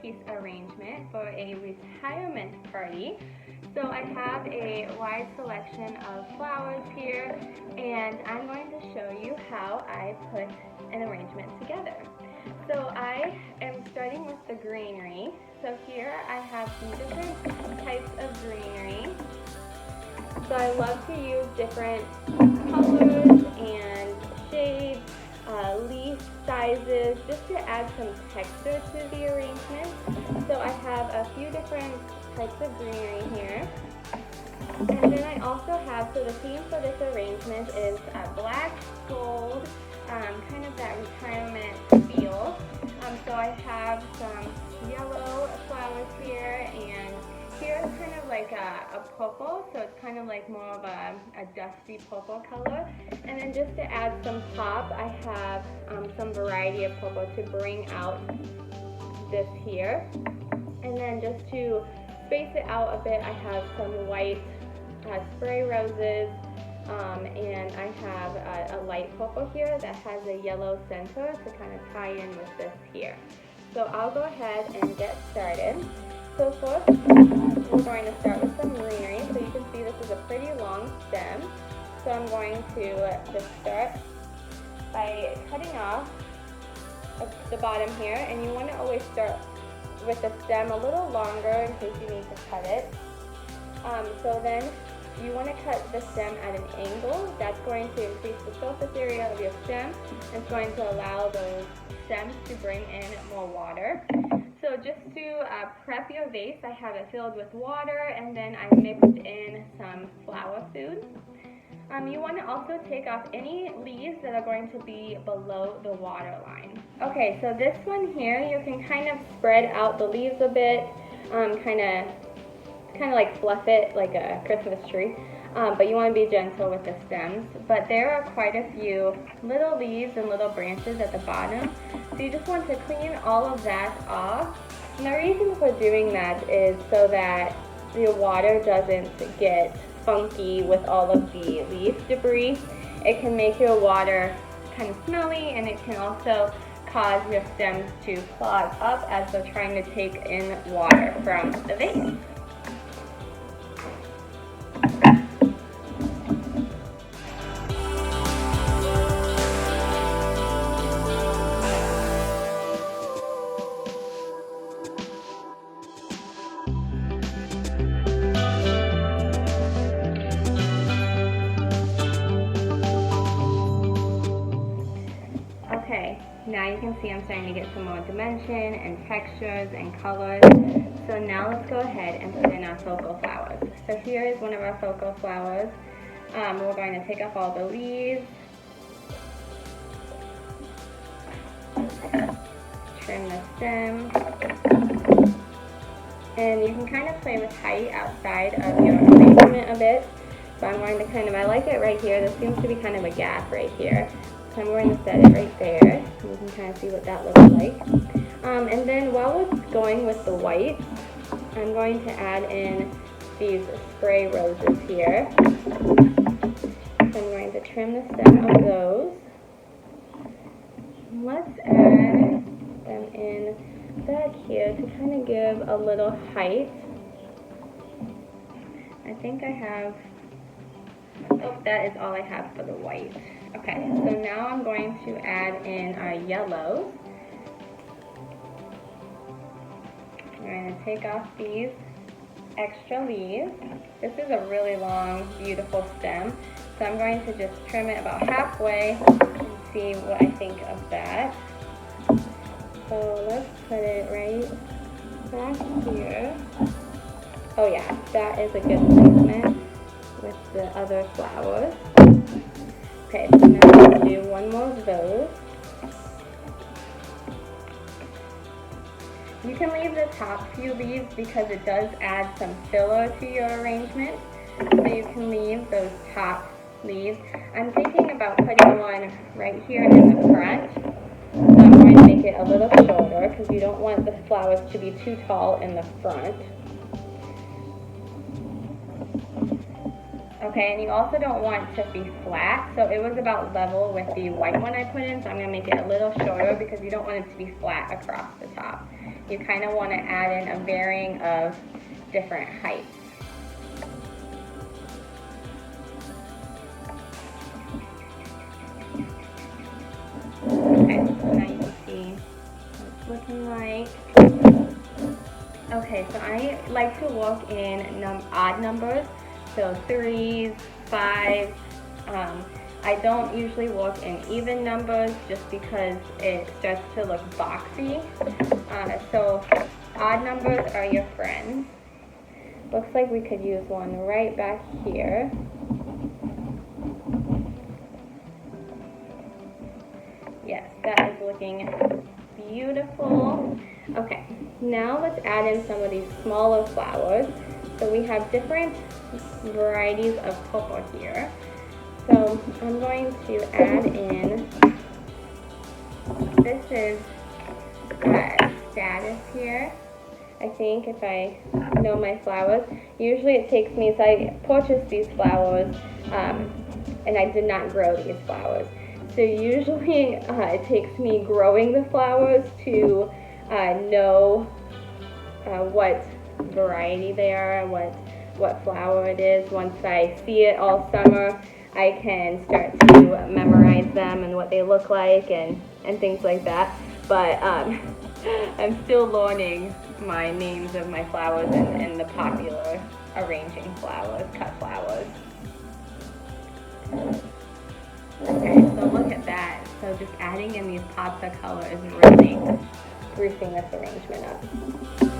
centerpiece arrangement for a retirement party. So I have a wide selection of flowers here, and I'm going to show you how I put an arrangement together. So I am starting with the greenery. So here I have some different types of greenery. So I love to use different colors and shades, leaf sizes, just to add some texture to the arrangement. So I have a few different types of greenery here. And then I also have, so the theme for this arrangement is black, gold, kind of that retirement feel. So I have some yellow flowers here, and here is kind of like a purple, so it's kind of like more of a dusty purple color. And then just to add some pop, I have some variety of purple to bring out this here. And then just to space it out a bit, I have some white spray roses, and I have a light purple here that has a yellow center to kind of tie in with this here. So I'll go ahead and get started. So first, we're going to start with some greenery. So you can see this is a pretty long stem. So I'm going to just start by cutting off the bottom here, and you want to always start with the stem a little longer in case you need to cut it. So then you want to cut the stem at an angle. That's going to increase the surface area of your stem. It's going to allow those stems to bring in more water. So just to prep your vase, I have it filled with water, and then I mixed in some flower food. You want to also take off any leaves that are going to be below the water line. Okay, so this one here, you can kind of spread out the leaves a bit, kind of like fluff it like a Christmas tree, but you want to be gentle with the stems. But there are quite a few little leaves and little branches at the bottom, so you just want to clean all of that off. And the reason for doing that is so that your water doesn't get funky with all of the leaf debris. It can make your water kind of smelly, and it can also cause your stems to clog up as they're trying to take in water from the vase. Okay, now you can see I'm starting to get some more dimension and textures and colors. So now let's go ahead and put in our focal flowers. So here is one of our focal flowers. We're going to take off all the leaves, trim the stem, and you can kind of play with height outside of your arrangement a bit. So I'm going to I like it right here. There seems to be kind of a gap right here. So I'm going to set it right there. You can kind of see what that looks like. And then while we're going with the white, I'm going to add in these spray roses here. So I'm going to trim the stem of those. Let's add them in back here to kind of give a little height. I think I have, that is all I have for the white. Okay, so now I'm going to add in our yellows. I'm going to take off these extra leaves. This is a really long, beautiful stem, so I'm going to just trim it about halfway and see what I think of that. So let's put it right back here. Oh yeah, that is a good placement with the other flowers. Okay, so now I'm going to do one more of those. You can leave the top few leaves because it does add some filler to your arrangement. So you can leave those top leaves. I'm thinking about putting one right here in the front. So I'm going to make it a little shorter because you don't want the flowers to be too tall in the front. Okay, and you also don't want to be flat, so it was about level with the white one I put in, so I'm going to make it a little shorter because you don't want it to be flat across the top. You kind of want to add in a varying of different heights. Okay, so now you can see what it's looking like. Okay, so I like to work in odd numbers, so 3s, 5s. I don't usually work in even numbers just because it starts to look boxy. So odd numbers are your friends. Looks like we could use one right back here. Yes, that is looking beautiful. Okay, now let's add in some of these smaller flowers. So we have different varieties of purple here. So I'm going to add in, this is Statice here. I think if I know my flowers, usually it takes me, so I purchased these flowers and I did not grow these flowers. So usually it takes me growing the flowers to know what variety they are and what flower it is. Once I see it all summer, I can start to memorize them and what they look like and things like that. But I'm still learning my names of my flowers and the popular arranging flowers, cut flowers. Okay, so look at that. So just adding in these pops of color is really sprucing this arrangement up.